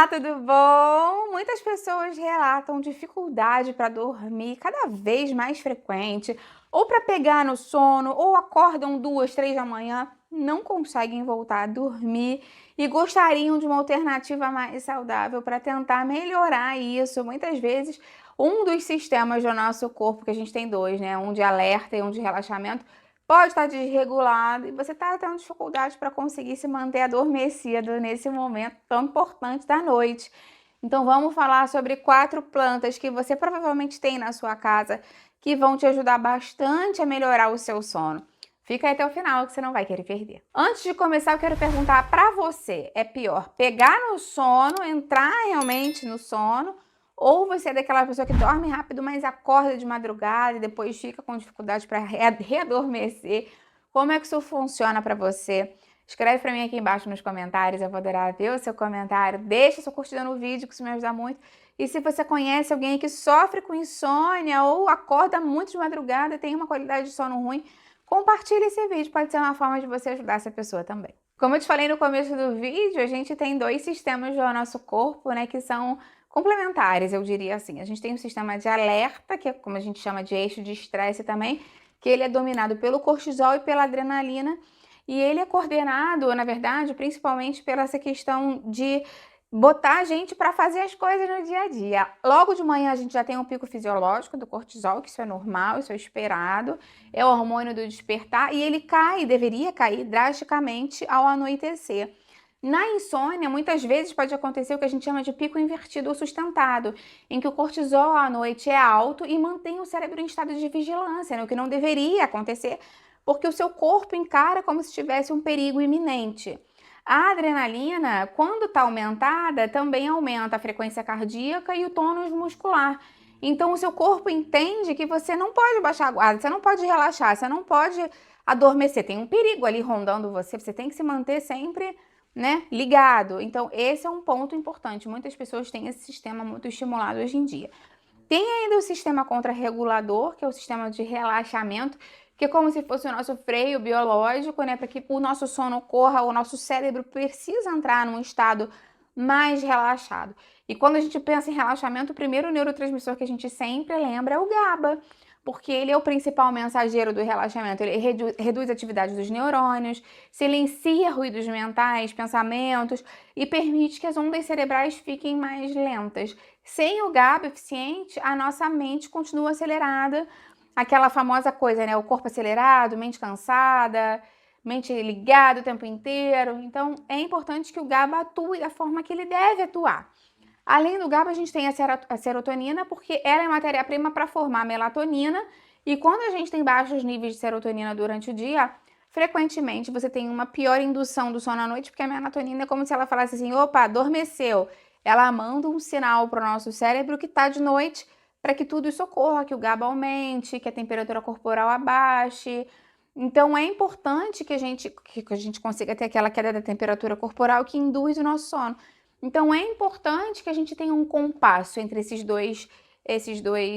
Olá, tudo bom? Muitas pessoas relatam dificuldade para dormir cada vez mais frequente, ou para pegar no sono, ou acordam 2, 3 da manhã, não conseguem voltar a dormir e gostariam de uma alternativa mais saudável para tentar melhorar isso. Muitas vezes, um dos sistemas do nosso corpo, que a gente tem dois, né? Um de alerta e um de relaxamento, pode estar desregulado e você está tendo dificuldade para conseguir se manter adormecido nesse momento tão importante da noite. Então vamos falar sobre 4 plantas que você provavelmente tem na sua casa que vão te ajudar bastante a melhorar o seu sono. Fica aí até o final que você não vai querer perder. Antes de começar, eu quero perguntar para você, é pior pegar no sono, entrar realmente no sono, ou você é daquela pessoa que dorme rápido, mas acorda de madrugada e depois fica com dificuldade para readormecer? Como é que isso funciona para você? Escreve para mim aqui embaixo nos comentários, eu vou adorar ver o seu comentário. Deixa sua curtida no vídeo, que isso me ajuda muito. E se você conhece alguém que sofre com insônia ou acorda muito de madrugada e tem uma qualidade de sono ruim, compartilhe esse vídeo, pode ser uma forma de você ajudar essa pessoa também. Como eu te falei no começo do vídeo, a gente tem 2 sistemas do nosso corpo, né, que são complementares, eu diria assim. A gente tem um sistema de alerta, que é como a gente chama de eixo de estresse também, que ele é dominado pelo cortisol e pela adrenalina, e ele é coordenado, na verdade, principalmente pela essa questão de botar a gente para fazer as coisas no dia a dia. Logo de manhã a gente já tem um pico fisiológico do cortisol, que isso é normal, isso é esperado, é o hormônio do despertar, e ele cai, deveria cair drasticamente ao anoitecer. Na insônia, muitas vezes pode acontecer o que a gente chama de pico invertido ou sustentado, em que o cortisol à noite é alto e mantém o cérebro em estado de vigilância, né? O que não deveria acontecer, porque o seu corpo encara como se tivesse um perigo iminente. A adrenalina, quando está aumentada, também aumenta a frequência cardíaca e o tônus muscular. Então, o seu corpo entende que você não pode baixar a guarda, você não pode relaxar, você não pode adormecer. Tem um perigo ali rondando você, você tem que se manter sempre, né, ligado. Então, esse é um ponto importante. Muitas pessoas têm esse sistema muito estimulado hoje em dia. Tem ainda o sistema contrarregulador, que é o sistema de relaxamento, que é como se fosse o nosso freio biológico, né? Para que o nosso sono ocorra, o nosso cérebro precisa entrar num estado mais relaxado. E quando a gente pensa em relaxamento, o primeiro neurotransmissor que a gente sempre lembra é o GABA, porque ele é o principal mensageiro do relaxamento. Ele reduz a atividade dos neurônios, silencia ruídos mentais, pensamentos e permite que as ondas cerebrais fiquem mais lentas. Sem o GABA eficiente, a nossa mente continua acelerada, aquela famosa coisa, né? O corpo acelerado, mente cansada, mente ligada o tempo inteiro. Então, é importante que o GABA atue da forma que ele deve atuar. Além do GABA, a gente tem a serotonina, porque ela é matéria-prima para formar melatonina. E quando a gente tem baixos níveis de serotonina durante o dia, frequentemente você tem uma pior indução do sono à noite, porque a melatonina é como se ela falasse assim: opa, adormeceu. Ela manda um sinal para o nosso cérebro que está de noite, para que tudo isso ocorra, que o GABA aumente, que a temperatura corporal abaixe. Então é importante que a gente consiga ter aquela queda da temperatura corporal que induz o nosso sono. Então é importante que a gente tenha um compasso entre esses dois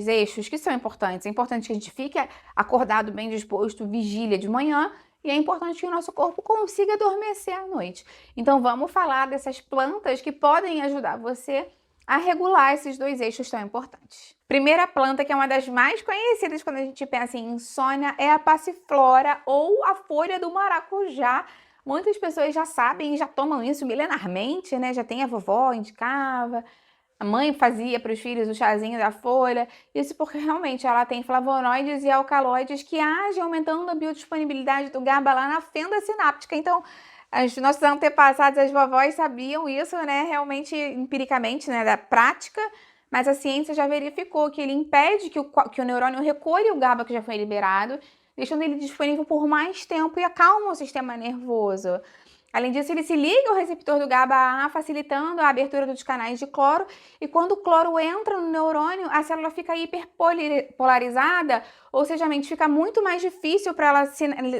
eixos que são importantes. É importante que a gente fique acordado, bem disposto, vigília de manhã, e é importante que o nosso corpo consiga adormecer à noite. Então vamos falar dessas plantas que podem ajudar você a regular esses 2 eixos tão importantes. Primeira planta, que é uma das mais conhecidas quando a gente pensa em insônia, é a passiflora ou a folha do maracujá. Muitas pessoas já sabem e já tomam isso milenarmente, né? Já tem a vovó, indicava, a mãe fazia para os filhos o chazinho da folha. Isso porque realmente ela tem flavonoides e alcaloides que agem aumentando a biodisponibilidade do GABA lá na fenda sináptica. Então, os nossos antepassados, as vovós sabiam isso, né? Realmente, empiricamente, né? Da prática. Mas a ciência já verificou que ele impede que o neurônio recolha o GABA que já foi liberado, deixando ele disponível por mais tempo e acalma o sistema nervoso. Além disso, ele se liga ao receptor do GABA-A, facilitando a abertura dos canais de cloro, e quando o cloro entra no neurônio, a célula fica hiperpolarizada, ou seja, a mente fica muito mais difícil para ela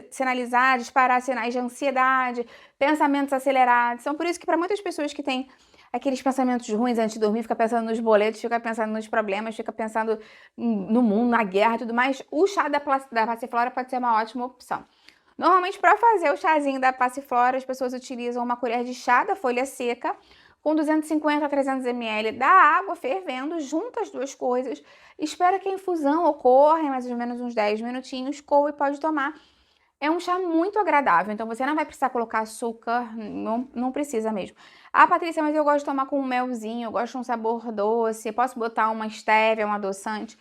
sinalizar, disparar sinais de ansiedade, pensamentos acelerados. Então, por isso que para muitas pessoas que têm aqueles pensamentos ruins antes de dormir, fica pensando nos boletos, fica pensando nos problemas, fica pensando no mundo, na guerra e tudo mais, o chá da passiflora pode ser uma ótima opção. Normalmente, para fazer o chazinho da passiflora, as pessoas utilizam uma colher de chá da folha seca com 250 a 300 ml da água fervendo, junta as duas coisas, espera que a infusão ocorra em mais ou menos uns 10 minutinhos, coe e pode tomar. É um chá muito agradável, então você não vai precisar colocar açúcar, não precisa mesmo. Ah, Patrícia, mas eu gosto de tomar com um melzinho, eu gosto de um sabor doce, posso botar uma estévia, um adoçante?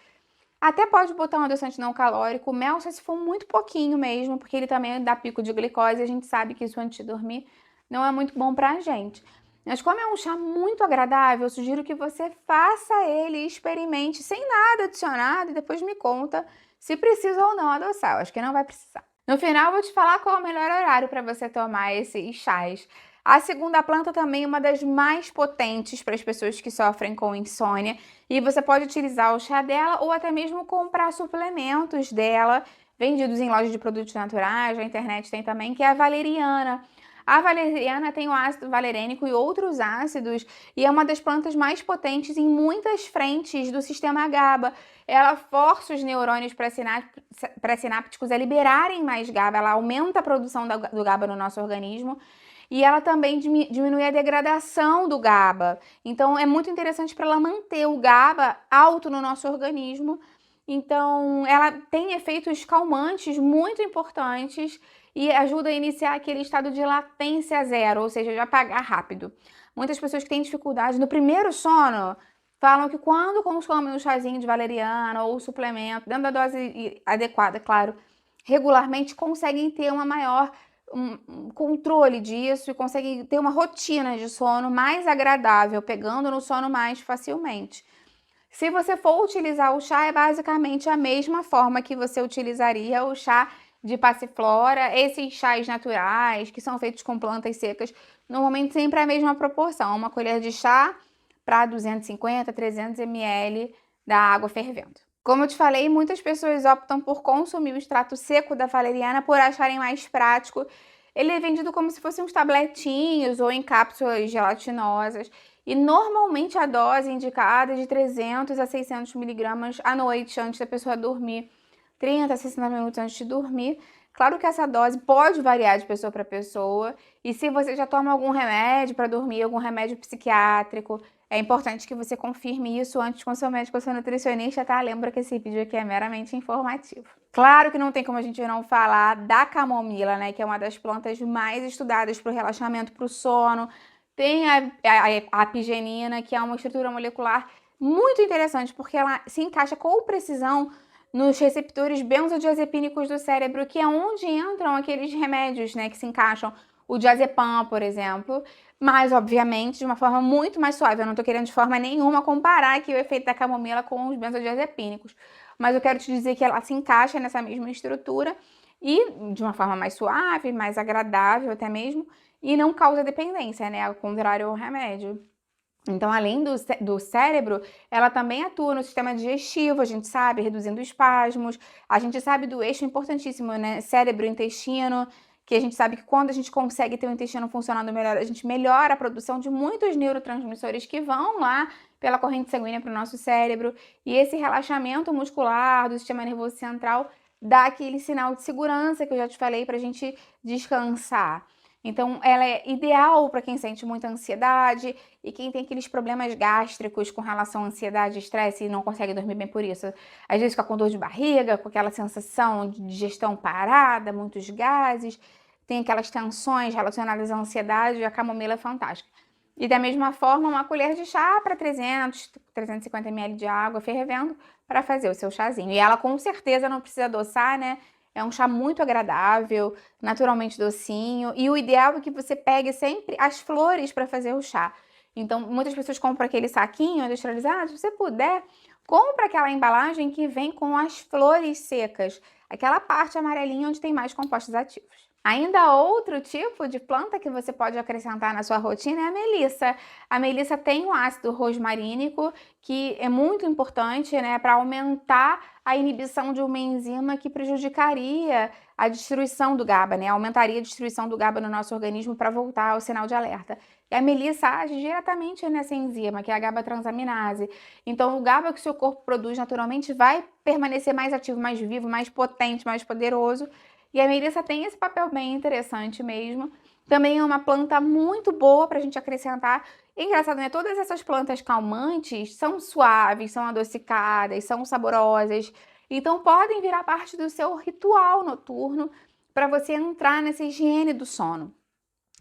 Até pode botar um adoçante não calórico, mel só se for muito pouquinho mesmo, porque ele também dá pico de glicose e a gente sabe que isso antes de dormir não é muito bom pra gente. Mas como é um chá muito agradável, eu sugiro que você faça ele e experimente sem nada adicionado e depois me conta se precisa ou não adoçar. Eu acho que não vai precisar. No final, eu vou te falar qual é o melhor horário para você tomar esses chás. A segunda planta também é uma das mais potentes para as pessoas que sofrem com insônia. E você pode utilizar o chá dela ou até mesmo comprar suplementos dela, vendidos em lojas de produtos naturais, na internet tem também, que é a valeriana. A valeriana tem o ácido valerênico e outros ácidos, e é uma das plantas mais potentes em muitas frentes do sistema GABA. Ela força os neurônios pré-sinápticos a liberarem mais GABA, ela aumenta a produção do GABA no nosso organismo, e ela também diminui a degradação do GABA. Então, é muito interessante para ela manter o GABA alto no nosso organismo. Então, ela tem efeitos calmantes muito importantes e ajuda a iniciar aquele estado de latência zero, ou seja, de apagar rápido. Muitas pessoas que têm dificuldade no primeiro sono falam que quando consomem um chazinho de valeriana ou suplemento, dentro da dose adequada, claro, regularmente conseguem ter uma maior controle disso e conseguem ter uma rotina de sono mais agradável, pegando no sono mais facilmente. Se você for utilizar o chá, é basicamente a mesma forma que você utilizaria o chá de passiflora, esses chás naturais, que são feitos com plantas secas, normalmente sempre é a mesma proporção, uma colher de chá para 250, 300 ml da água fervendo. Como eu te falei, muitas pessoas optam por consumir o extrato seco da valeriana por acharem mais prático. Ele é vendido como se fossem uns tabletinhos ou em cápsulas gelatinosas. E normalmente a dose indicada é de 300 a 600 miligramas à noite, antes da pessoa dormir. 30 a 60 minutos antes de dormir. Claro que essa dose pode variar de pessoa para pessoa. E se você já toma algum remédio para dormir, algum remédio psiquiátrico, é importante que você confirme isso antes com seu médico ou seu nutricionista, tá? Lembra que esse vídeo aqui é meramente informativo. Claro que não tem como a gente não falar da camomila, né? Que é uma das plantas mais estudadas para o relaxamento, para o sono. Tem a apigenina, que é uma estrutura molecular muito interessante, porque ela se encaixa com precisão nos receptores benzodiazepínicos do cérebro, que é onde entram aqueles remédios, né, que se encaixam. O diazepam, por exemplo, mas, obviamente, de uma forma muito mais suave. Eu não tô querendo de forma nenhuma comparar aqui o efeito da camomila com os benzodiazepínicos, mas eu quero te dizer que ela se encaixa nessa mesma estrutura e de uma forma mais suave, mais agradável até mesmo, e não causa dependência, né, ao contrário ao remédio. Então, além do cérebro, ela também atua no sistema digestivo, a gente sabe, reduzindo espasmos. A gente sabe do eixo importantíssimo, né? Cérebro-intestino, que a gente sabe que quando a gente consegue ter o intestino funcionando melhor, a gente melhora a produção de muitos neurotransmissores que vão lá pela corrente sanguínea para o nosso cérebro. E esse relaxamento muscular do sistema nervoso central dá aquele sinal de segurança que eu já te falei para a gente descansar. Então, ela é ideal para quem sente muita ansiedade e quem tem aqueles problemas gástricos com relação à ansiedade e estresse e não consegue dormir bem por isso. Às vezes fica com dor de barriga, com aquela sensação de digestão parada, muitos gases, tem aquelas tensões relacionadas à ansiedade, a camomila é fantástica. E da mesma forma, uma colher de chá para 300, 350 ml de água fervendo para fazer o seu chazinho. E ela com certeza não precisa adoçar, né? É um chá muito agradável, naturalmente docinho. E o ideal é que você pegue sempre as flores para fazer o chá. Então, muitas pessoas compram aquele saquinho industrializado. Se você puder, compra aquela embalagem que vem com as flores secas. Aquela parte amarelinha onde tem mais compostos ativos. Ainda outro tipo de planta que você pode acrescentar na sua rotina é a melissa. A melissa tem o ácido rosmarínico, que é muito importante, né, para aumentar a inibição de uma enzima que prejudicaria a destruição do GABA, né, aumentaria a destruição do GABA no nosso organismo para voltar ao sinal de alerta. E a melissa age diretamente nessa enzima, que é a GABA-transaminase. Então, o GABA que o seu corpo produz naturalmente vai permanecer mais ativo, mais vivo, mais potente, mais poderoso. E a melissa tem esse papel bem interessante mesmo, Também é uma planta muito boa para a gente acrescentar. E engraçado, né? Todas essas plantas calmantes são suaves, são adocicadas, são saborosas. Então podem virar parte do seu ritual noturno para você entrar nessa higiene do sono.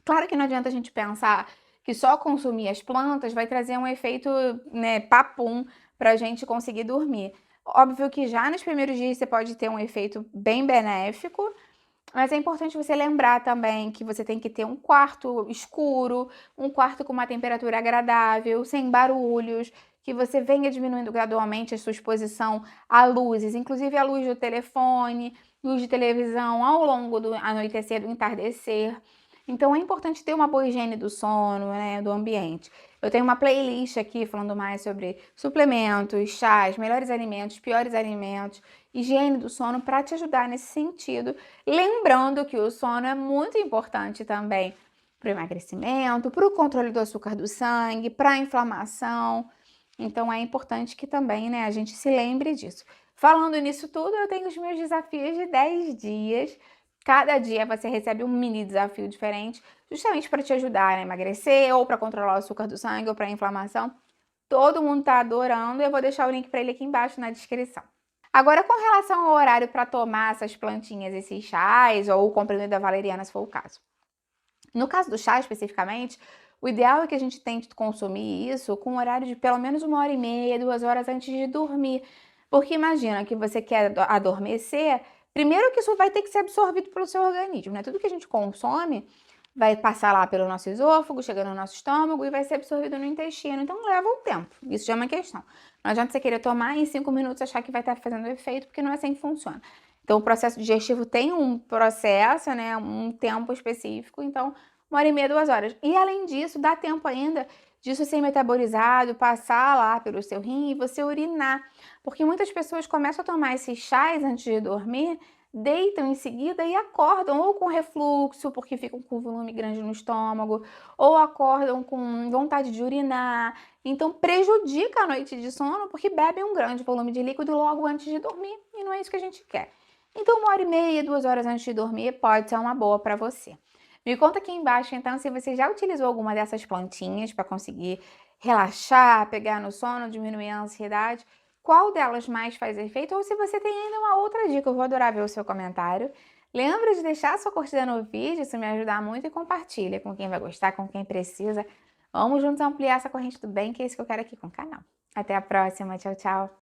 Claro que não adianta a gente pensar que só consumir as plantas vai trazer um efeito, né, papum, para a gente conseguir dormir. Óbvio que já nos primeiros dias você pode ter um efeito bem benéfico, mas é importante você lembrar também que você tem que ter um quarto escuro, um quarto com uma temperatura agradável, sem barulhos, que você venha diminuindo gradualmente a sua exposição a luzes, inclusive a luz do telefone, luz de televisão ao longo do anoitecer, do entardecer. Então é importante ter uma boa higiene do sono, né, do ambiente. Eu tenho uma playlist aqui falando mais sobre suplementos, chás, melhores alimentos, piores alimentos, higiene do sono para te ajudar nesse sentido. Lembrando que o sono é muito importante também para o emagrecimento, para o controle do açúcar do sangue, para a inflamação. Então é importante que também, né, a gente se lembre disso. Falando nisso tudo, eu tenho os meus desafios de 10 dias. Cada dia você recebe um mini desafio diferente, justamente para te ajudar a emagrecer, ou para controlar o açúcar do sangue, ou para a inflamação. Todo mundo está adorando, eu vou deixar o link para ele aqui embaixo na descrição. Agora, com relação ao horário para tomar essas plantinhas, esses chás, ou o comprimido da valeriana, se for o caso. No caso do chá, especificamente, o ideal é que a gente tente consumir isso com um horário de pelo menos 1h30, 2 horas antes de dormir. Porque imagina que você quer adormecer, primeiro que isso vai ter que ser absorvido pelo seu organismo, né? Tudo que a gente consome vai passar lá pelo nosso esôfago, chegar no nosso estômago e vai ser absorvido no intestino. Então leva um tempo. Isso já é uma questão. Não adianta você querer tomar e em 5 minutos achar que vai estar fazendo efeito, porque não é assim que funciona. Então o processo digestivo tem um processo, né, um tempo específico, então 1h30, 2 horas. E além disso, dá tempo ainda disso ser metabolizado, passar lá pelo seu rim e você urinar. Porque muitas pessoas começam a tomar esses chás antes de dormir, deitam em seguida e acordam ou com refluxo, porque ficam com volume grande no estômago, ou acordam com vontade de urinar. Então prejudica a noite de sono porque bebem um grande volume de líquido logo antes de dormir e não é isso que a gente quer. Então 1h30, 2 horas antes de dormir pode ser uma boa para você. Me conta aqui embaixo então se você já utilizou alguma dessas plantinhas para conseguir relaxar, pegar no sono, diminuir a ansiedade. Qual delas mais faz efeito? Ou se você tem ainda uma outra dica, eu vou adorar ver o seu comentário. Lembra de deixar sua curtida no vídeo, isso me ajuda muito, e compartilha com quem vai gostar, com quem precisa. Vamos juntos ampliar essa corrente do bem, que é isso que eu quero aqui com o canal. Até a próxima, tchau, tchau!